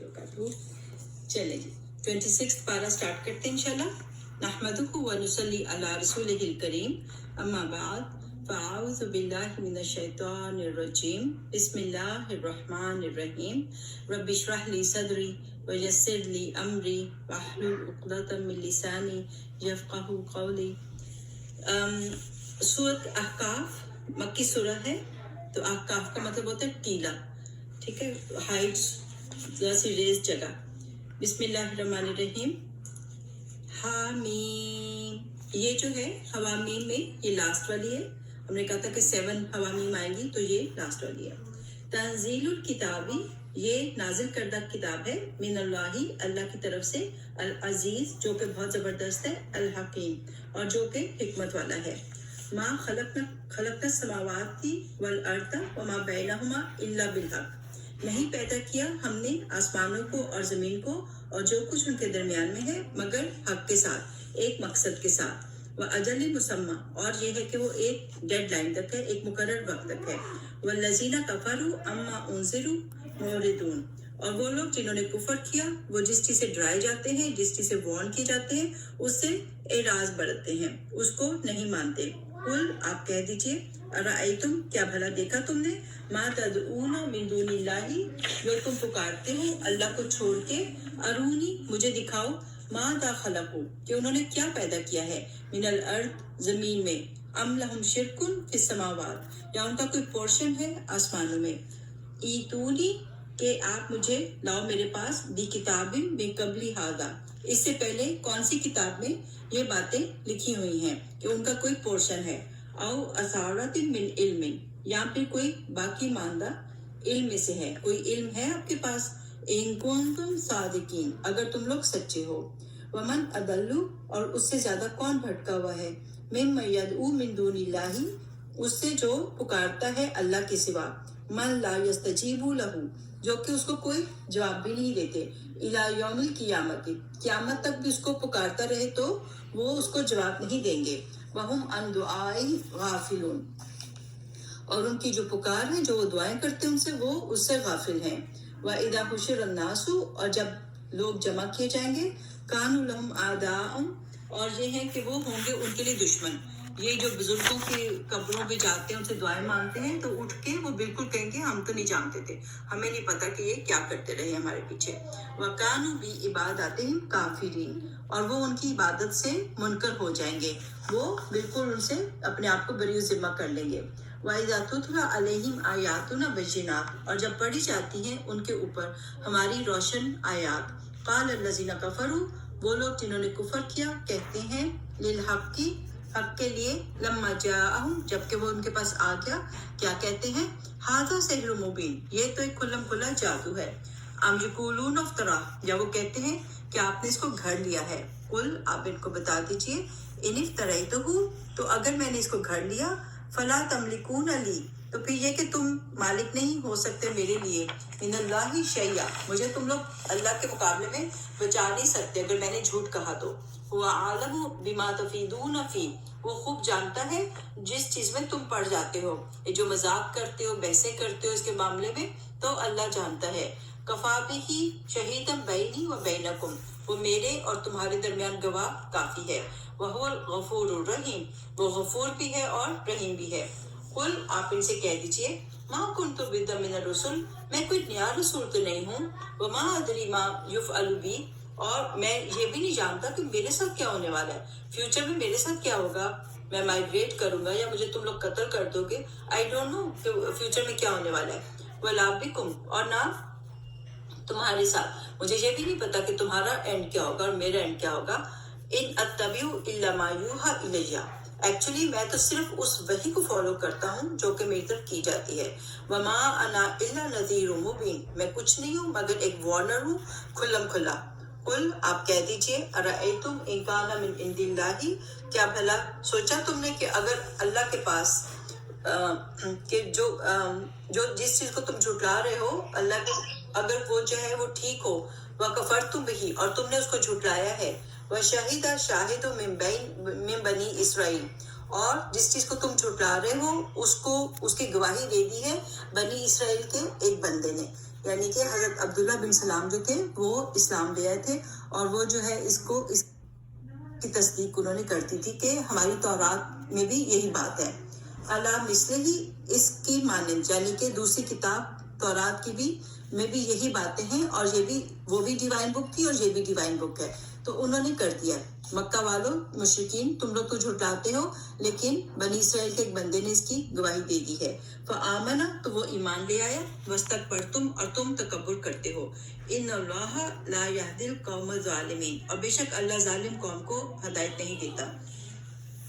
चले जी 26 पारा स्टार्ट करते हैं इंशाल्लाह। नहमदुहु व नुसल्ली अला रसूलिहिल करीम, अम्मा बाद, फ़अऊज़ु बिल्लाहि मिनश शैतानिर रजीम, बिस्मिल्लाहिर रहमानिर रहीम, रब्बि इश्रह ली सदरी व यस्सिर ली अमरी वहलुल उक़दतम मिन लिसानी यफ़क़हू क़ौली। सूरत अहकाफ मक्की सूरह है, तो अहकाफ का मतलब होता है टीला, ठीक है, हाइट्स, जैसी रेस जगह। बिस्मिल्लाहिर्रहमानिर्रहीम। हामीम, ये जो है हवामीम में ये लास्ट वाली है। हमने कहा था कि 7 हवामीम आएंगी, तो ये लास्ट वाली है। तंजीलुल किताबी, ये नाजिल करदा किताब है, मिनल्लाही, अल्लाह की तरफ से, अल अजीज, जो कि बहुत ज़बरदस्त है, अल हकीम, और जो कि हिकमत वाला है। माँ खलकना समावाती वल अर्दा व मा बैनहुमा इल्ला बिलहक, नहीं पैदा किया हमने आसमानों को और ज़मीन को और जो कुछ उनके दरमियान में है मगर हक के साथ, एक मकसद के साथ। वह अजल मुसम्मा, और ये है कि वो एक डेडलाइन तक है, एक मुकर्रर वक्त तक है। वल्लज़ीना कफ़रू अम्मा उनज़िरू मुरिदून, और वो लोग जिन्होंने कुफर किया वो जिस चीज़ से डराए जाते हैं, जिस चीज़ से वार्न किए जाते हैं, उससे एराज बरतते हैं, उसको नहीं मानते। कुल, आप कह दीजिए, अराअयतुम, क्या भला देखा तुमने, मा तदऊना मिन दूनिल्लाही, जो तुम पुकारते हो अल्लाह को छोड़ के, अरूनी, मुझे दिखाओ, मा दा खलकू, कि उन्होंने क्या पैदा किया है, मिनल अर्द, जमीन में, अम लहुम शिरकुन फिस समावात, या उनका कोई पोर्शन है आसमानों में। ईतूनी, कि आप मुझे लाओ मेरे पास, बी किताबिन मिन कबली हादा, इससे पहले कौन सी किताब में ये बातें लिखी हुई हैं कि उनका कोई पोर्शन है। औ असारतिन मिन इल्मिन, या फिर कोई बाकी मानदा इल्म में से है, कोई इल्म है आपके पास। इन कुंतुम सादिकीन, अगर तुम लोग सच्चे हो। वमन अदल्लु, और उससे ज्यादा कौन भटका हुआ है, मिम्मन यदऊ मिन दूनिल्लाही, उससे जो पुकारता है अल्लाह के सिवा, मन ला यस्तजीबु लहू, जो कि उसको कोई जवाब भी नहीं देते, इला यौमिल कियामत, कियामत तक भी उसको पुकारता रहे तो वो उसको जवाब नहीं देंगे। वहुम अन दुआई गाफिलून, और उनकी जो पुकार है, जो वो दुआएं करते हैं उनसे, वो उससे गाफिल हैं। व इदा हुशिर अन्नासु, और जब लोग जमा किए जाएंगे, कानू लहुम आदाउम, और ये है कि वो होंगे उनके लिए दुश्मन। ये जो बुजुर्गों की कब्रों पे जाते हैं, उनसे दुआएं मांगते हैं, तो उठ के वो बिल्कुल कहेंगे हम तो नहीं जानते थे, हमें नहीं पता कि ये क्या करते रहे हमारे पीछे। वकानु भी इबादतिहिम काफिरीन, और वो उनकी इबादत से मुनकर हो जाएंगे, वो बिल्कुल उनसे अपने आप को बरी जिम्मा कर लेंगे। वाइज़ा तुतला अलैहिम आयातुना बय्यिनात, और जब पढ़ी जाती हैं उनके ऊपर हमारी रोशन आयात, क़ाल अल्लज़ीना कफ़रू, वो लोग जिन्होंने कुफर किया कहते हैं, लिल हक़्क़ी, हक के लिए, लम्मा जाअहुम, जबकि वो उनके पास आ गया, क्या कहते हैं, हाज़ा सिहरुम मुबीन, ये तो एक खुल्लम खुला जादू है। अम यक़ूलून इफ्तरा, या वो कहते हैं कि आपने इसको घर लिया है। कुल, आप इनको बता दीजिए, इन इफ्तरैतहु, तो अगर मैंने इसको घर लिया, फला तमलिकून अली, तो फिर ये कि तुम मालिक नहीं हो सकते मेरे लिए, मिनल्लाहि शैया, मुझे तुम लोग अल्लाह के मुकाबले में बचा नहीं सकते अगर मैंने झूठ कहा तो। हुआ आलमु बिमा तफीदून फी, वो खूब जानता है जिस चीज में तुम पड़ जाते हो, ये जो मजाक करते हो, बहसें करते हो, इसके मामले में तो अल्लाह जानता है। कफा बिही शहीदम बैनी व बैनकुम, वो मेरे और तुम्हारे दरमियान गवाह काफी है। वहुवल गफूरुर रहीम, वो गफूर भी है और रहीम भी है। कुल, आप इनसे कह दीजिए, मा कुन्तु बिद्दा मिनर रसूल, मैं कोई नया रसूल तो नहीं हूँ, व मा अदरी मा युफ़अलु बी, और मैं ये भी नहीं जानता कि मेरे साथ क्या होने वाला है, फ्यूचर में मेरे साथ क्या होगा, मैं माइग्रेट करूंगा या मुझे तुम लोग कत्ल कर दोगे, आई डोंट नो फ्यूचर में क्या होने वाला है। वला बिकुम, और ना तुम्हारे साथ, मुझे ये भी नहीं पता कि तुम्हारा एंड क्या होगा और मेरा एंड क्या होगा। इन अत्तबिउ इल्ला मा यूहा इलैया, एक्चुअली मैं तो सिर्फ उस वही को फॉलो करता हूँ जो कि मेरी तरफ की जाती है। वमा अना इल्ला नज़ीरुम मुबीन, मैं कुछ नहीं हूँ मगर एक वार्नर हूँ, खुल्लम खुल्ला। कुल, आप कह दीजिए, अराअयतुम इन काना मिन इंदिल्लाही, क्या भला सोचा तुमने कि अगर अल्लाह के पास कि जो जिस चीज को तुम झुटला रहे हो, अल्लाह को, अगर वो जो है वो ठीक हो, वह कफरतुम बिही, और तुमने उसको झुटलाया है, वह शहीदा शाहिदु मिन बनी इसराइल, और जिस चीज को तुम झुटला रहे हो उसको उसकी गवाही दे दी है बनी इसराइल के एक बंदे ने। یعنی کہ حضرت عبداللہ بن سلام جو تھے وہ اسلام لے آئے تھے اور وہ جو ہے اس کی تصدیق انہوں نے کرتی تھی کہ ہماری تورات میں بھی یہی بات ہے. اللہ مثل ہی اس کی مانند، یعنی کہ دوسری کتاب تورات کی بھی میں بھی یہی باتیں ہیں اور یہ بھی وہ بھی ڈیوائن بک تھی اور یہ بھی ڈیوائن بک ہے. تو انہوں نے کر دیا. مکہ والوں مشرکین تم لوگ تو جھٹلاتے ہو، لیکن بنی اسرائیل کے ایک بندے نے اس کی گواہی دے دی ہے. فآمنا تو وہ ایمان لے آیا، واستکبرتم اور تم تکبر کرتے ہو. ان اللہ لا یہدی القوم الظالمین، اور بے شک اللہ ظالم قوم کو ہدایت نہیں دیتا.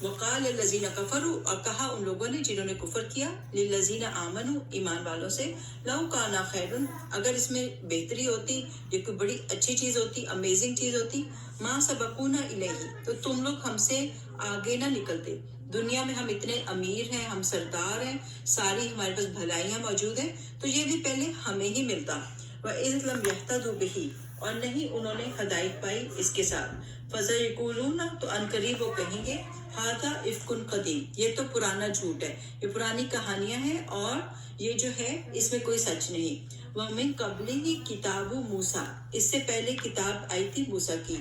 وقال الذین کفروا، اور کہا ان لوگوں نے جنہوں نے کفر کیا، للذین آمنوا ایمان والوں سے، لو کان خیر، اگر اس میں بہتری ہوتی، یہ کوئی بڑی اچھی چیز ہوتی، امیزنگ چیز ہوتی، ما سبقونا الیہ، تو تم لوگ ہم سے آگے نہ نکلتے. دنیا میں ہم اتنے امیر ہیں، ہم سردار ہیں، ساری ہمارے پاس بھلائیاں موجود ہیں، تو یہ بھی پہلے ہمیں ہی ملتا. وَإِذْ لَمْ يَهْتَدُوا بِهِ، اور نہیں انہوں نے ہدایت پائی اس کے ساتھ. فَسَيَقُولُونَ، تو عنقریب وہ کہیں گے، ھذا افک قدیم، یہ تو پرانا جھوٹ ہے، یہ پرانی کہانیاں ہیں اور یہ جو ہے اس میں کوئی سچ نہیں. وَمِن قَبْلِهِ کتاب موسیٰ، اس سے پہلے کتاب آئی تھی موسیٰ کی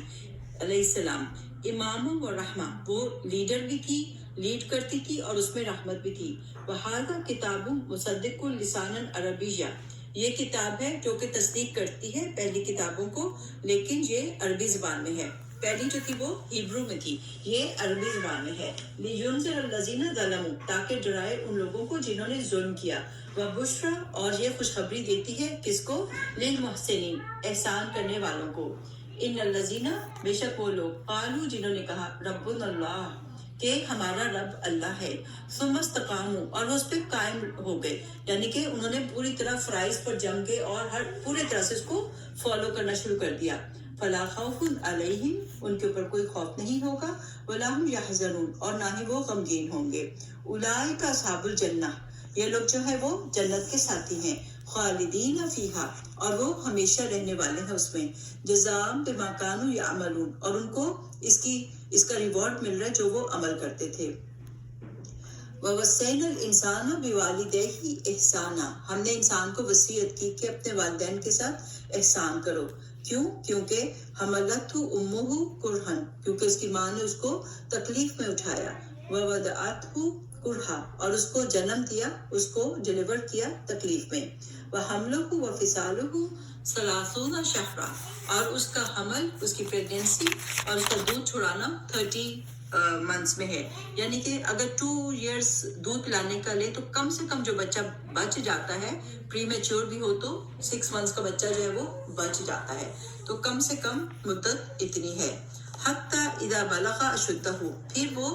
علیہ السلام. امام و رحمہ، وہ لیڈر بھی تھی، لیڈ کرتی تھی اور اس میں رحمت بھی تھی. وَھذا کتاب مصدق لسانا عربیہ، یہ کتاب ہے جو کہ تصدیق کرتی ہے پہلی کتابوں کو، لیکن یہ عربی زبان میں ہے. پہلی جو تھی وہ ہیبرو میں تھی، یہ عربی زبان میں ہے. لِيُنذِرَ الَّذِينَ ظَلَمُوا، تاکہ ڈرائے ان لوگوں کو جنہوں نے ظلم کیا. وَبُشْرَىٰ، اور یہ خوشخبری دیتی ہے کس کو؟ لِلْمُحْسِنِينَ، احسان کرنے والوں کو. ان الذین، بے شک وہ لوگ، قالوا جنہوں نے کہا، ربنا اللہ، کہ ہمارا رب اللہ ہے. ثم استقاموا، اور وہ اس پہ قائم ہو گئے، یعنی کہ انہوں نے پوری طرح فرائض پر جم گئے اور ہر پورے طرح سے اس کو فالو کرنا شروع کر دیا. فلا خوف علیہم، ان کے اوپر کوئی خوف نہیں ہوگا. ولا هم یحزنون، اور نہ ہی وہ غمگین ہوں گے. اولئک اصحاب الجنہ، یہ لوگ جو ہے وہ جنت کے ساتھی ہیں. خالدین فیہا، اور وہ ہمیشہ رہنے والے ہیں اس میں. جزاء بما کانوا یعملون، اور ان کو اس کا ریوارڈ مل رہا ہے جو وہ عمل کرتے تھے. وَوَصَّيْنَا الْإِنسَانَ بِوَالِدَيْهِ إِحْسَانًا، ہم نے انسان کو وصیت کی کہ اپنے والدین کے ساتھ احسان کرو. کیوں؟ کیونکہ حملتہ امہ کرہن، کیونکہ اس کی ماں نے اس کو تکلیف میں اٹھایا. ووضعتہ کرہا، اور اس کو جنم دیا، اس کو ڈلیور کیا تکلیف میں. وحملہ وفصالہ ثلاثون شہرا، اور اس کا حمل، اس کی پریگنینسی اور اس کا دودھ چھڑانا 30 منتھس میں ہے. یعنی کہ اگر 2 ایئرس دودھ پلانے کا لے تو کم سے کم جو بچہ بچ جاتا ہے، پری میچور بھی ہو تو 6 منتھس کا بچہ جو ہے وہ بچ جاتا ہے. تو کم سے کم مدت اتنی ہے. حتی اذا بلغ اشدہ، پھر وہ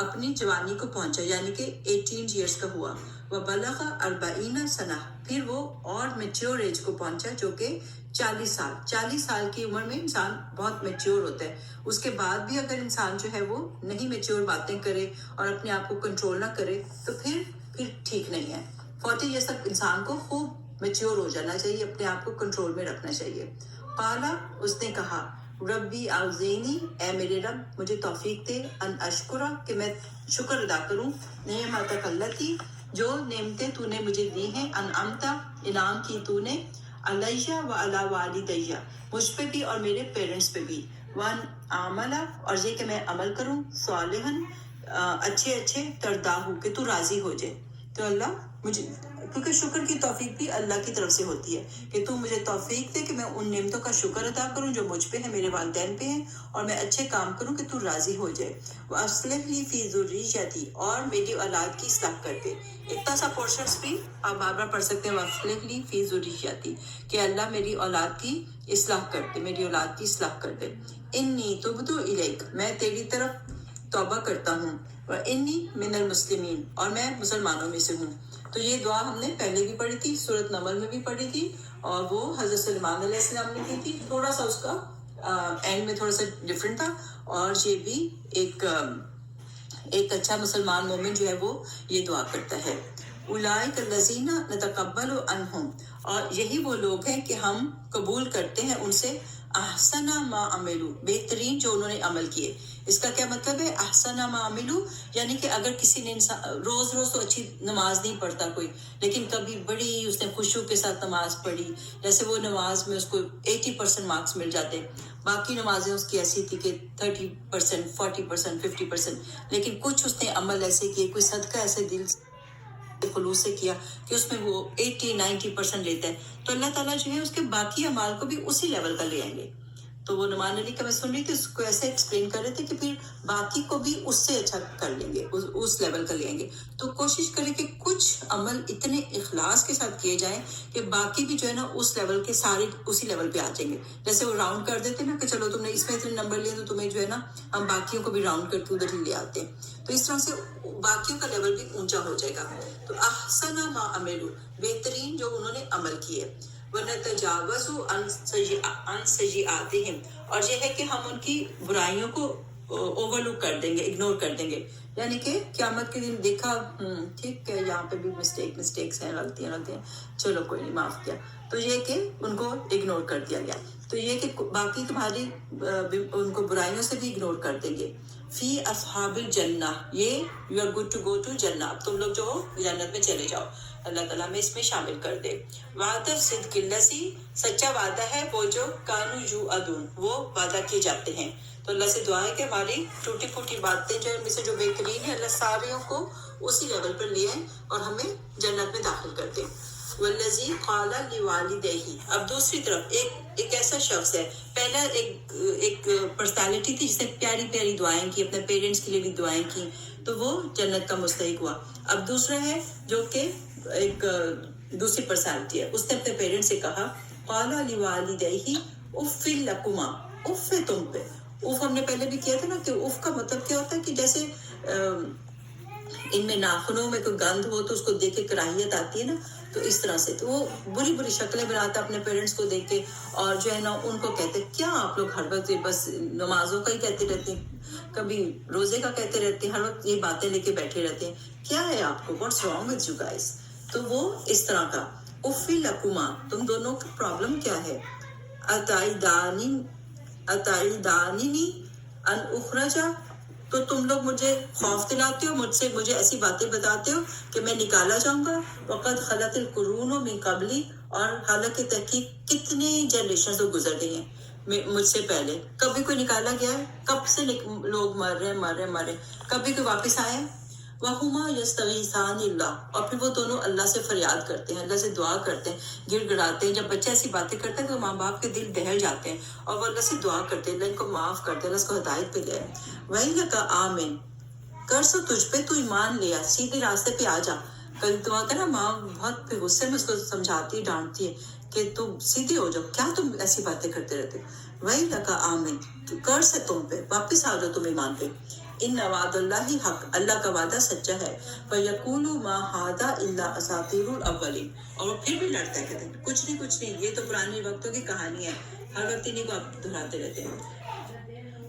اپنی جوانی کو پہنچا، یعنی کہ 18 ایئرس کا ہوا. وبلغ 40 سنہ، پھر وہ اور میچور ایج کو پہنچا جو کہ 40 سال. 40 سال کی عمر میں انسان بہت میچور ہوتا ہے. اس کے بعد بھی اگر انسان جو ہے وہ نہیں میچور باتیں کرے اور اپنے آپ کو کنٹرول نہ کرے تو پھر ٹھیک نہیں ہے. 40 ایئرس تک انسان کو خوب میچور ہو جانا چاہیے، اپنے آپ کو کنٹرول میں رکھنا چاہیے. قالا، اس نے کہا، ربی اوزینی، اے میرے رب مجھے توفیق دے، ان اشکرہ، کہ میں شکر ادا کروں، نعمتک التی، جو نعمتیں تو نے مجھے دی ہیں، انعمت، انعام کی تو نے، علیہ وعلی والدیہ، مجھ پہ بھی اور میرے پیرنٹس پہ بھی. وان عملہ، اور یہ کہ میں عمل کروں، صالحاً، اچھے ترداہ، کہ تو راضی ہو جائے. تو اللہ مجھے، کیونکہ شکر کی توفیق بھی اللہ کی طرف سے ہوتی ہے، کہ تو مجھے توفیق دے کہ میں ان نعمتوں کا شکر ادا کروں جو مجھ پہ ہیں، میرے والدین پہ ہیں، اور میں اچھے کام کروں کہ تو راضی ہو جائے. وَأَصْلِحْ لِي فِي ذُرِّيَّتِي، اور میری اولاد کی اصلاح کر دے. اتنا سا پورشنس بھی آپ بار بار پڑھ سکتے ہیں، وَأَصْلِحْ لِي فِي ذُرِّيَّتِي، کہ اللہ میری اولاد کی اصلاح کر دے، میری اولاد کی اصلاح کر دے. انی تبت الیک، میں تیری طرف توبہ کرتا ہوں. وانی من المسلمین، اور میں مسلمانوں میں سے ہوں. تو یہ دعا ہم نے پہلے بھی پڑھی تھی، سورۃ نمل میں بھی پڑھی تھی، اور وہ حضرت سلیمان علیہ السلام نے کی تھی. تھوڑا سا اس کا اینڈ میں تھوڑا سا ڈفرینٹ تھا، اور یہ بھی ایک اچھا مسلمان مومن جو ہے وہ یہ دعا کرتا ہے. اولئک الذین نتقبل عنہم، اور یہی وہ لوگ ہیں کہ ہم قبول کرتے ہیں ان سے अहसना मा अमिलू, बेहतरीन जो उन्होंने अमल किए। इसका क्या मतलब है? अहसना मा अमिलू यानी कि अगर किसी ने रोज रोज तो अच्छी नमाज नहीं पढ़ता कोई, लेकिन कभी बड़ी उसने खुशू के साथ नमाज पढ़ी, जैसे वो नमाज में उसको 80% मार्क्स मिल जाते, बाकी नमाजें उसकी ऐसी थी कि 30%, 40%, 50%, लेकिन कुछ उसने अमल ऐसे किए, कोई सदका ऐसे दिल खुलूस से किया कि उसमें वो 80-90% लेता है, तो अल्लाह ताला जो है उसके बाकी अमाल को भी उसी लेवल का ले आएंगे। तो वो नुमान अली का मैं सुन रही थी, उसको ऐसे एक्सप्लेन कर रहे थे कि फिर बाकी को भी उससे अच्छा कर लेंगे, उस लेवल का ले आएंगे। तो कोशिश करें कि कुछ अमल इतने इखलास के साथ किए जाएं कि बाकी भी जो है ना उस लेवल के सारे उसी लेवल पे आ जाएंगे। जैसे वो राउंड कर देते ना कि चलो तुमने इसमें इतने नंबर लिए, तो तुम्हें जो है ना हम बाकियों को भी राउंड करके उधर ही ले आते हैं, तो इस तरह से बाकियों का लेवल भी ऊंचा हो जाएगा। तो अहसना मा अमिलू, बेहतरीन जो उन्होंने अमल किए। वनतजावज़ु अन सय्यिआतिहिम, और ये है कि हम उनकी बुराइयों को ओवरलुक कर देंगे, इग्नोर कर देंगे। यानी कि क़यामत के दिन देखा ठीक है यहाँ पे भी मिस्टेक्स हैं, गलतियां, चलो कोई नहीं, माफ किया, तो ये कि उनको इग्नोर कर दिया गया। तो ये कि बाकी तुम्हारी उनको बुराइयों से भी इग्नोर कर देंगे। फी अस्हाबिल जन्ना, ये you are good to go to जन्ना, अब तुम लोग जो हो जन्नत में चले जाओ, अल्लाह ताला में इसमें शामिल कर दे। वादा सिद्किल्लसी, सच्चा वादा है वो जो कानू यू अदून, वो वादा किए जाते हैं। तो अल्लाह से दुआ है कि हमारी टूटी फूटी बातें जो इनमें से जो बेहतरीन है, अल्लाह सारियों को उसी लेवल पर ले आए और हमें जन्नत में दाखिल कर दे। वल्लज़ी क़ाला लिवालिदैहि, अब दूसरी तरफ एक ऐसा शख्स है, पहला एक पर्सनालिटी थी जिसने प्यारी प्यारी दुआएं की, अपने पेरेंट्स के लिए भी दुआएं की, तो वो जन्नत का मुस्तहिक हुआ। अब दूसरा है जो कि एक दूसरी पर्सनालिटी है, उसने अपने पेरेंट्स से कहा क़ाला लिवालिदैहि उफ़्फ़िल लकुमा, उफ़ है तुम पे। उफ़ हमने पहले भी किया था ना कि उफ़ का मतलब क्या होता है कि जैसे इनमें नाखूनों में कोई गंध हो तो उसको देख के कराहियत आती है ना, तो इस तरह से तो वो बुरी बुरी शक्लें बनाता अपने पेरेंट्स को देख के, और जो है ना उनको कहते क्या आप लोग हर वक्त बस नमाजों का ही कहते रहते हैं, कभी रोजे का कहते रहते हैं, हर वक्त ये बातें लेके बैठे रहते हैं, क्या है आपको, what's wrong with you guys. तो वो इस तरह का उफ़्फ़ी लकुमा, तुम दोनों का प्रॉब्लम क्या है। अताइदानी अन उखरजा, तो तुम लोग मुझे खौफ दिलाते हो, मुझे ऐसी बातें बताते हो कि मैं निकाला जाऊंगा। वक़द खलतिल कुरूनो मिन क़ब्ली, और हालांकि तहकीक कितने जनरेशन तो गुजर गई हैं मुझसे पहले, कभी कोई निकाला गया है? कब से लोग मर रहे, कभी कोई वापस आए? वहुमा यस्तगीसानिल्लाह, और फिर वो दोनों अल्लाह से फरियाद करते हैं, अल्लाह से दुआ करते हैं, गिड़गिड़ाते हैं। जब बच्चे ऐसी बातें करते हैं तो माँ बाप के दिल दहल जाते हैं और वो अल्लाह से दुआ करते हैं, अल्लाह इनको माफ करते हैं, अल्लाह इसको हिदायत पे ले। वही लगा आमीन, कर सो तुझ पे, तू ईमान लिया, सीधे रास्ते पे आ जा। कल तो होता है ना, माँ बहुत फिर गुस्से में उसको समझाती है, डांटती है कि तुम सीधे हो जाओ, क्या तुम ऐसी बातें करते रहते हो। वही लगा आमीन, कर से तुम पे वापिस आ जाओ, तुम ईमान पे। इन वादुल्लाहि हक, अल्लाह का वादा सच्चा है। फयकूलु मा हादा इल्ला असातीरुल अव्वलिन, और वो फिर भी लड़ता है, कहते हैं कुछ नहीं, ये तो पुराने वक्तों की कहानी है, हर वक्त इन्हीं को आप दोहराते रहते हैं।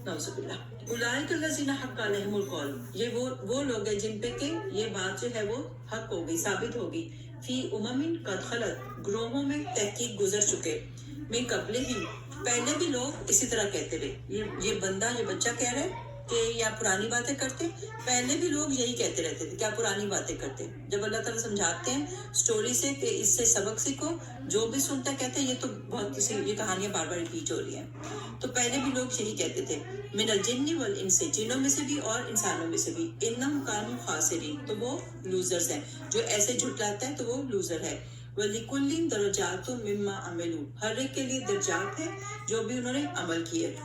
नौजुबिल्लाह। उलाइक लज़ीना हक़्क़ अलैहिमुल क़ौल, ये वो लोग हैं जिन पे कि ये बात जो है वो हक होगी, साबित होगी। फी उममिन कद खलत, ग्रोहों में तहकीक गुजर चुके, मिन क़ब्लिहिम, पहले भी लोग इसी तरह कहते रहे। ये बंदा, ये बच्चा कह रहा है कि या पुरानी बातें करते, पहले भी लोग यही कहते रहते थे, क्या पुरानी बातें करते। जब अल्लाह ताला समझाते हैं स्टोरी से कि इससे सबक सीखो, जो भी सुनता कहते हैं ये तो बहुत ये कहानियां बार बार रिपीट हो रही हैं। तो पहले भी लोग यही कहते थे, मिनल जिन्नि वल इंसी, जिन्नों में से भी और इंसानों में से भी, इन्नहुम कानू खासिरीन, तो वो लूजर्स हैं, जो ऐसे झुटलाता है तो वो लूजर है। वलिकुल्लिन दरजातुम मिम्मा अमिलू, हर एक के लिए दर्जात है जो भी उन्होंने अमल किए।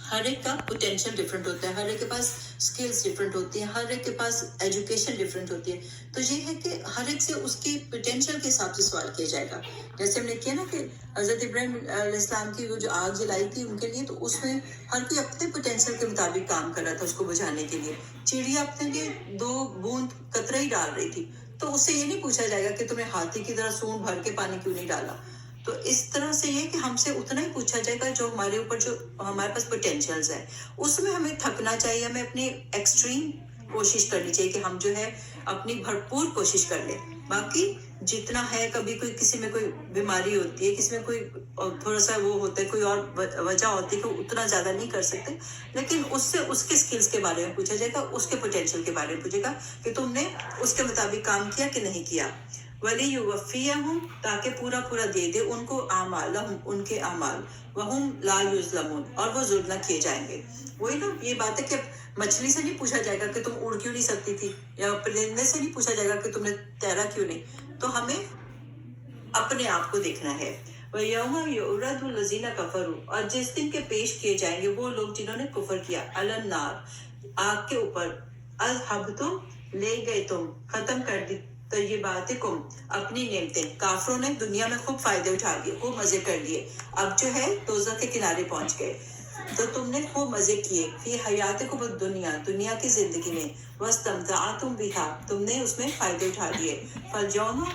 हर एक का पोटेंशियल डिफरेंट होता है, हर एक के पास स्किल्स डिफरेंट होती हैं, हर एक के पास एजुकेशन डिफरेंट होती है। तो ये है कि हर एक से उसके पोटेंशियल के हिसाब से सवाल किया जाएगा। जैसे हमने किया ना कि हज़रत इब्राहीम अलैहिस्सलाम की वो जो आग जलाई थी उनके लिए, तो उसमें हर कोई अपने पोटेंशियल के मुताबिक काम कर रहा था उसको बुझाने के लिए। चिड़िया अपने लिए 2 बूंद कतरा ही डाल रही थी, तो उससे ये नहीं पूछा जाएगा कि तुमने हाथी की तरह सूंड भर के पानी क्यों नहीं डाला। तो इस तरह से ये कि हमसे उतना ही पूछा जाएगा जो हमारे ऊपर, जो हमारे पास पोटेंशियल्स है, उसमें हमें थकना चाहिए, हमें अपनी एक्सट्रीम कोशिश करनी चाहिए कि हम जो है अपनी भरपूर कोशिश कर ले। बाकी जितना है, कभी कोई किसी में कोई बीमारी होती है, किसी में कोई थोड़ा सा वो होता है, कोई और वजह होती है कि उतना ज्यादा नहीं कर सकते, लेकिन उससे उसके स्किल्स के बारे में पूछा जाएगा, उसके पोटेंशियल के बारे में पूछेगा कि तुमने उसके मुताबिक काम किया कि नहीं किया। वली युवफ़ियहुम, ताकि पूरा पूरा दे दे उनको आमालहुम, उनके आमाल, वहुम ला युज़लमून, और वो जुल्म न किए जाएंगे। वही ना ये बात है कि मछली से नहीं पूछा जाएगा कि तुम उड़ क्यों नहीं सकती थी, या परिंदे से नहीं पूछा जाएगा कि तुमने तैरा क्यों नहीं। तो हमें अपने आप को देखना है। वयौमा युरदुल लज़ीना कफरू, और जिस दिन के पेश किए जाएंगे वो लोग जिन्होंने कुफर किया, अलन नार, आग के ऊपर, अज़हबतुम, ले गए तुम, खत्म कर दी तय्यिबातिकुम, अपनी नेमतें। काफरों ने दुनिया में खूब फायदे उठा लिए, खूब मजे कर लिए, अब जो है दोज़ख के किनारे पहुंच गए। तो तुमने खूब मजे किए, फी हयातिकुम दुनिया, दुनिया की जिंदगी में, वस्तमतअतुम बिहा, तुमने उसमें फायदे उठा लिए। फल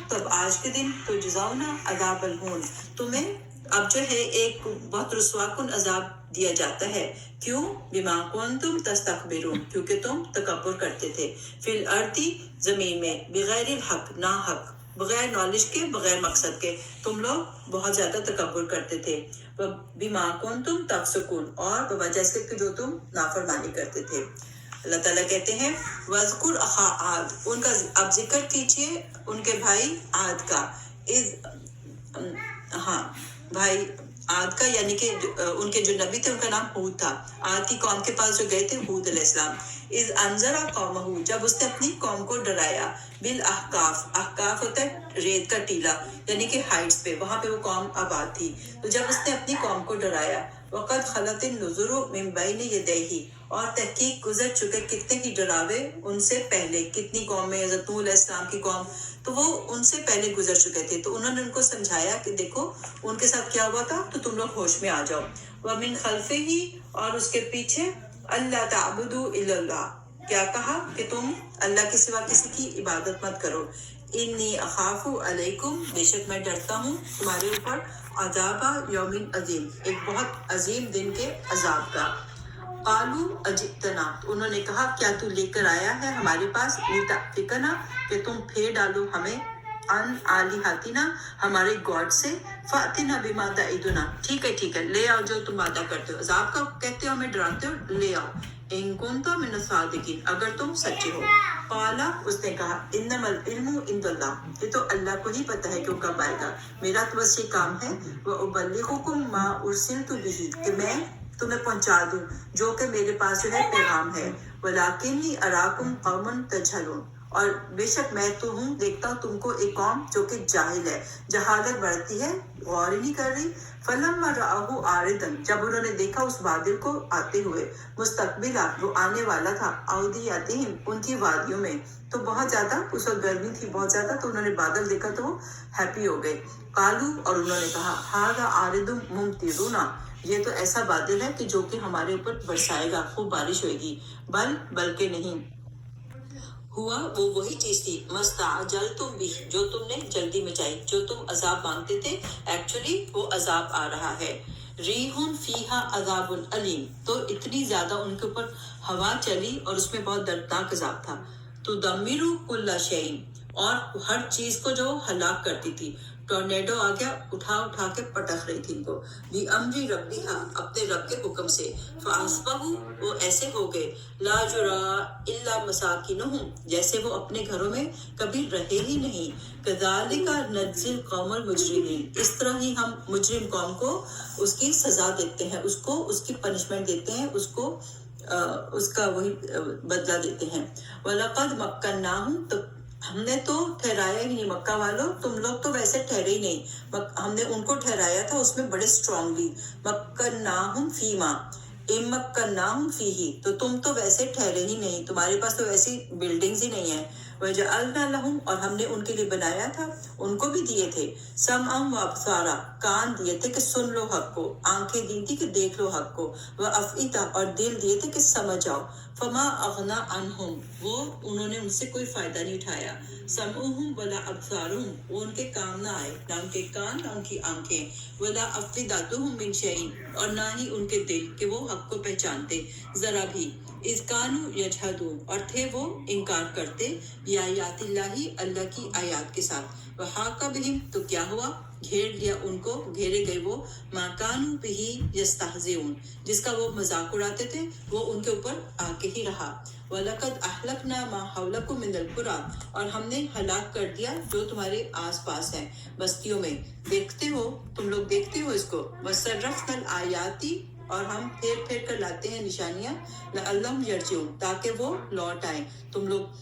तब आज के दिन, तो तुजज़ौना अज़ाबल हून, तुम्हें अब जो है एक बहुत रुस्वाकुन अजाब दिया जाता है। क्यों? बिमा कुंतुम तस्तकबिरून, क्योंकि तुम तकब्बुर करते थे, फिल अर्दी, जमीन में, बिगैर हक, ना हक, बगैर नॉलेज के, बगैर मकसद के तुम लोग बहुत ज्यादा तकब्बुर करते थे। बिमा कुंतुम तफसुकून, और बवजह इसके कि जो तुम नाफरमानी करते थे। अल्लाह ताला कहते हैं वज़कुर अखा आद, उनका अब जिक्र कीजिए उनके भाई आद का। हाँ, भाई आद का, यानी कि उनके जो नबी थे उनका नाम हूद था। आद की कौम के पास जो गए थे हूद अलैहिस्सलाम, इज अंजरा कौमहू, जब उसने अपनी कौम को डराया, बिल अहकाफ, अहकाफ होता है रेत का टीला, यानी कि हाइट्स पे, वहां पे वो कौम आबाद थी। तो जब उसने अपनी कौम को डराया, वक़द खलतिन नुज़ुरु मिन बैनि यदैहि, और तहकीक गुजर चुके कितने ही डरावे उनसे पहले। कितनी कौमें, हज़रत नूह अलैहिस्सलाम की कौम, तो वो उनसे पहले गुजर चुके थे। तो उन्होंने उनको समझाया कि देखो उनके साथ क्या हुआ था, तो तुम लोग होश में आ जाओ। व मिन खल्फिही, और उसके पीछे, अल्ला ताबुदू इल्लल्लाह, क्या कहा कि तुम अल्लाह के सिवा किसी की इबादत मत करो। इन्नी अखाफु अलैकुम, बेशक मैं डरता हूँ तुम्हारे ऊपर, अजाबा यौमिन अजीम, एक बहुत अजीम दिन के अजाब का। कालू अजितना, उन्होंने कहा क्या तू लेकर आया है हमारे पास, लिताफिकना, कि तुम फेर डालो हमें, अन आलिहातिना, हमारे गॉड से, फातिना बिमा ताइदुना, ठीक है ले आओ जो तुम वादा करते हो, अजाब का कहते हो, हमें डराते हो, ले आओ। इन कुंतुम मिन सादिकीन, अगर तुम सच्चे हो। काला, उसने कहा इन्नमल इल्मु इंदल्लाह, ये तो अल्लाह को ही पता है कि वो कब आएगा, मेरा तो बस ये काम है, व उबल्लिगुकुम मा उरसिलतु बिही, कि मैं तुम्हें पहुंचा दूं जो कि मेरे पास जो है पैगाम है। वलाकिन्नी अराकुम कौमन तजहलून, और बेशक मैं तो हूँ, देखता हूँ तुमको एक कौम जो कि जाहिल है, जहालत बढ़ती है, गौर ही नहीं कर रही। फलम्मा रआहु आरिदन, जब उन्होंने देखा उस बादल को आते हुए, मुस्तकबिला, वो आने वाला था, औदियातिहिम, उनकी वादियों में, तो बहुत ज्यादा उस वक्त गर्मी थी बहुत ज्यादा, तो उन्होंने बादल देखा तो वो हैप्पी हो गए। कालू, और उन्होंने कहा हादा आरिदुम मुमतिरुना, ये तो ऐसा बादल है कि जो कि हमारे ऊपर बरसाएगा, खूब बारिश होगी। बल्कि नहीं, हुआ वो वही चीज थी, मस्ताजल तुम भी, जो तुमने जल्दी मचाई, जो तुम अजाब मांगते थे, एक्चुअली वो अजाब आ रहा है। रीहुन फीहा अजाबुन अलीम, तो इतनी ज्यादा उनके ऊपर हवा चली और उसमें बहुत दर्दनाक अजाब था। तो दमिरु कुल्ला शैइन, और हर चीज को जो हलाक करती थी। टोर्नेडो आ गया, उठा के पटक रही थी इनको। भी अमरी रब्बिहा, अपने रब के हुक्म से। फासबहु, वो ऐसे हो गए, ला जुरा इल्ला मसाकिनुहुम, जैसे वो अपने घरों में कभी रहे ही नहीं। कज़ालिका नज्जिल कौमल मुजरिमीन, इस तरह ही हम मुजरिम कौम को उसकी सजा देते हैं, उसको उसकी पनिशमेंट देते हैं, उसको उसका वही बदला देते हैं। वलक़द मक्कन्नाहुम, तो हमने तो ठहराया ही नहीं, मक्का वालों तुम लोग तो वैसे ठहरे ही नहीं, हमने उनको ठहराया था उसमें बड़े स्ट्रांगली। मक्कन्नाहुम फीमा, इमक्कन्नाहुम फीही, तो तुम तो वैसे ठहरे ही नहीं, तुम्हारे पास तो वैसी बिल्डिंग्स ही नहीं है। वजअलना लहुम, और हमने उनके लिए बनाया था, उनको भी दिए थे, समअम व अब्सारा, कान दिए थे कि सुन लो हक को, आंखें दी थी कि देख लो हक को, व अफईदा, और दिल दिए थे कि समझ आओ। فما اغنا عنہم، وہ انہوں نے ان سے کوئی فائدہ نہیں اٹھایا، سمعہم ولا ابصارہم، وہ ان کے کام نہ آئے، نہ ان کے کان نہ ان کی آنکھیں، ولا افئدتہم من شیء، اور نہ ہی ان کے دل کہ وہ حق کو پہچانتے ذرا بھی، اذ کانوا یجحدون، اور تھے وہ انکار کرتے، بآیات اللہ، اللہ کی آیات کے ساتھ، وحاق بہم، تو کیا ہوا، گھیر لیا ان کو، گھیرے گئے وہ، ما کانوا بہ یستہزئون، جس کا وہ مذاق اڑاتے تھے وہ ان کے اوپر آ کے ہی رہا، وَلَقَدْ أَهْلَكْنَا مَا حَوْلَكُم مِّنَ الْقُرَىٰ، اور ہم نے ہلاک کر دیا جو تمہارے آس پاس ہیں بستیوں میں، دیکھتے ہو تم لوگ، دیکھتے ہو اس کو، وَصَرَّفْنَا الْآيَاتِ، اور ہم پھیر پھیر کر لاتے ہیں نشانیاں، لَعَلَّهُمْ يَرْجِعُونَ، تاکہ وہ لوٹ آئیں۔ تم لوگ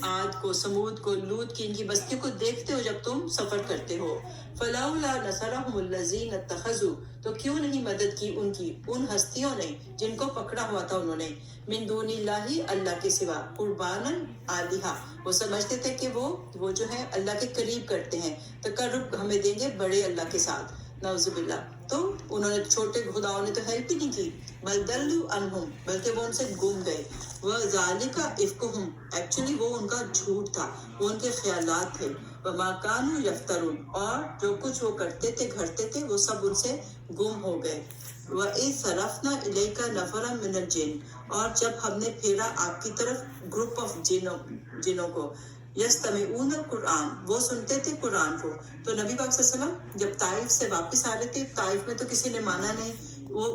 عاد کو، سمود کو، لوط کی، ان کی بستیوں کو دیکھتے ہو جب تم سفر کرتے ہو، فَلَوْلَا نَصَرَهُمُ الَّذِينَ اتَّخَذُوا، تو کیوں نہیں مدد کی ان کی ان ہستیوں نے جن کو پکڑا ہوا تھا انہوں نے، من دون اللہ، اللہ کے سوا، قربانا آلہہ، وہ سمجھتے تھے کہ وہ جو ہے اللہ کے قریب کرتے ہیں، تقرب ہمیں دیں گے بڑے اللہ کے ساتھ، نعوذ باللہ، تو انہوں نے چھوٹے خداؤں نے تو ہیلپ ہی نہیں کی، بل ضلوا عنہم، بلکہ وہ ان سے گم گئے، وذالک افکہم، ایکچولی وہ ان کا جھوٹ تھا، وہ ان کے خیالات تھے، وما کانوا یفترون، اور جو کچھ وہ کرتے تھے گھڑتے تھے وہ سب ان سے گم ہو گئے، وَإِذْ صَرَفْنَا إِلَيْكَ نَفَرًا مِّنَ الْجِنِّ، اور جب ہم نے پھیرا آپ کی طرف گروپ آف جنوں کو، يَسْتَمِعُونَ الْقُرْآنَ، وہ سنتے تھے قرآن کو، تو نبی پاک صلی اللہ علیہ وسلم جب طائف سے واپس آ رہے تھے، طائف میں تو کسی نے مانا نہیں، وہ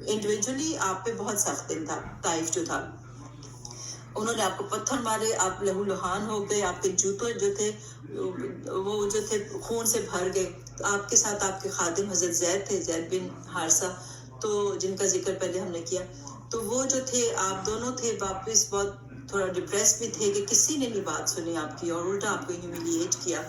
انڈیویجولی آپ پہ بہت سخت دن تھا، طائف جو تھا، انہوں نے آپ کو پتھر مارے، آپ لہو لہان ہو گئے، آپ کے جوتوں جو تھے وہ جو تھے خون سے بھر گئے، تو آپ کے ساتھ آپ کے خادم حضرت زید تھے، زید بن حارثہ، تو جن کا ذکر پہلے ہم نے کیا، تو وہ جو تھے آپ دونوں تھے واپس بہت تھوڑا ڈپریس بھی تھے کہ کسی نے نہیں بات سنی آپ کی، اور الٹا آپ کو ہیوملیٹ کیا،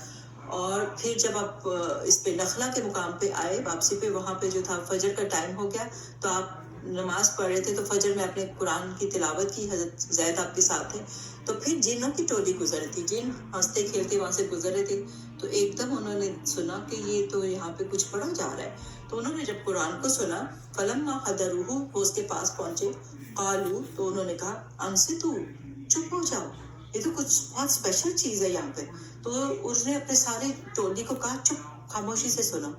اور پھر جب آپ اس پہ نخلا کے مقام پہ آئے واپسی پہ، وہاں پہ جو تھا فجر کا ٹائم ہو گیا، تو آپ نماز پڑھ رہے تھے، تو فجر میں اپنے قرآن کی تلاوت کی، حضرت زید آپ کے ساتھ تھے، تو پھر جنوں کی ٹولی گزر تھی، جن ہنستے کھیلتے وہاں سے گزر رہے تھے، تو ایک دم انہوں نے سنا کہ یہ تو یہاں پہ کچھ پڑھا جا رہا ہے، تو انہوں نے جب قرآن کو سنا، فلما حضروہ، وہ اس کے پاس پہنچے، قالو، تو انہوں نے کہا، انصتوا، چپ ہو جاؤ، یہ تو کچھ بہت اسپیشل چیز ہے یہاں پہ، تو اس نے اپنے سارے ٹولی کو کہا چپ، خاموشی سے سنا،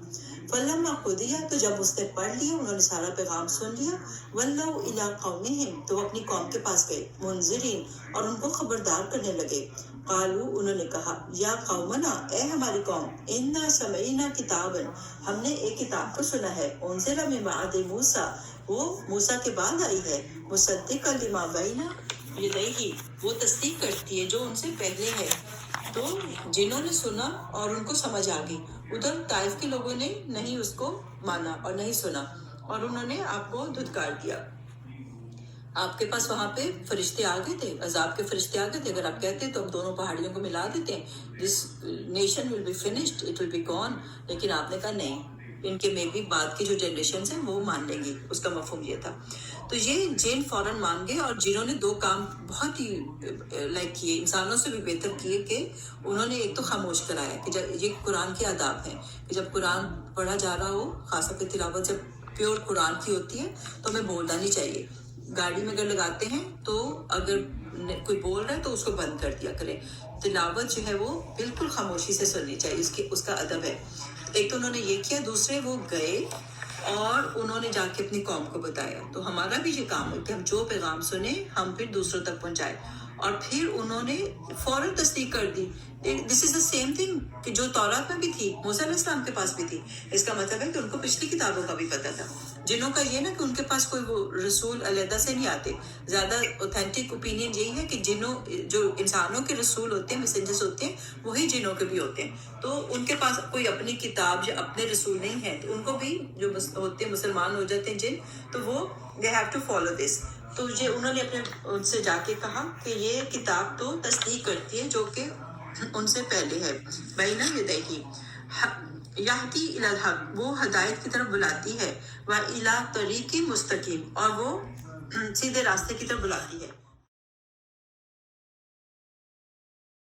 فلما قضی، تو جب اس نے پڑھ لیا، انہوں نے سارا پیغام سن لیا، ولوا الی قومہم، تو وہ اپنی قوم کے پاس گئے، منذرین، اور ان کو خبردار کرنے لگے، قالو، انہوں نے کہا، یا قومنا، اے ہماری قوم، انا سمعنا کتابا، ہم نے ایک کتاب کو سنا ہے، انزل من بعد موسیٰ، وہ موسیٰ کے بعد آئی ہے، مصدقا لما بین یدیہ، وہ تصدیق کرتی ہے جو ان سے پہلے ہے، تو جنہوں نے سنا اور ان کو سمجھ آ گئی، ادھر طائف کے لوگوں نے نہیں اس کو مانا اور نہیں سنا، اور انہوں نے آپ کو دھتکار دیا، آپ کے پاس وہاں پہ فرشتے آ گئے تھے، عذاب کے فرشتے آ گئے تھے، اگر آپ کہتے تو ہم دونوں پہاڑیوں کو ملا دیتے ہیں، this nation will be finished, it will be gone, لیکن آپ نے کہا نہیں، ان کے میں بھی بعد کی جو جنریشنز ہیں وہ مان لیں گی، اس کا مفہوم یہ تھا، تو یہ جن فوراً مان گئے، اور جنہوں نے دو کام بہت ہی لائک کیے، انسانوں سے بھی بہتر کیے، کہ انہوں نے ایک تو خاموش کرایا، کہ جب یہ قرآن کے آداب ہیں کہ جب قرآن پڑھا جا رہا ہو، خاص طور پہ تلاوت جب پیور قرآن کی ہوتی ہے تو ہمیں بولنا نہیں چاہیے، گاڑی میں اگر لگاتے ہیں تو اگر کوئی بول رہا ہے تو اس کو بند کر دیا کریں، تلاوت جو ہے وہ بالکل خاموشی سے سننی چاہیے، اس کا ادب ہے، ایک تو انہوں نے یہ کیا، دوسرے وہ گئے اور انہوں نے جا کے اپنی قوم کو بتایا، تو ہمارا بھی یہ کام ہے کہ ہم جو پیغام سنیں ہم پھر دوسروں تک پہنچائیں، اور پھر انہوں نے فوراً تصدیق کر دی، دس از دا سیم تھنگ کہ جو تورات میں بھی تھی، موسیٰ علیہ السلام کے پاس بھی تھی، اس کا مطلب ہے کہ ان کو پچھلی کتابوں کا بھی پتہ تھا، جنہوں کا یہ نا کہ ان کے پاس کوئی وہ رسول علیحدہ سے نہیں آتے، زیادہ اوتھینٹک اوپینین یہی ہے کہ جنوں جو انسانوں کے رسول ہوتے ہیں، میسنجرز ہوتے ہیں، وہی جنوں کے بھی ہوتے ہیں، تو ان کے پاس کوئی اپنی کتاب یا اپنے رسول نہیں ہے، تو ان کو بھی جو ہوتے ہیں مسلمان ہو جاتے ہیں جن، تو وہ they have to follow this، تو یہ انہوں نے اپنے ان سے جا کے کہا کہ یہ کتاب تو تصدیق کرتی ہے جو کہ ان سے پہلے ہے، بین یدیہ یہدی الی الحق، وہ ہدایت کی طرف بلاتی ہے، و الی طریق مستقیم، اور وہ سیدھے راستے کی طرف بلاتی ہے،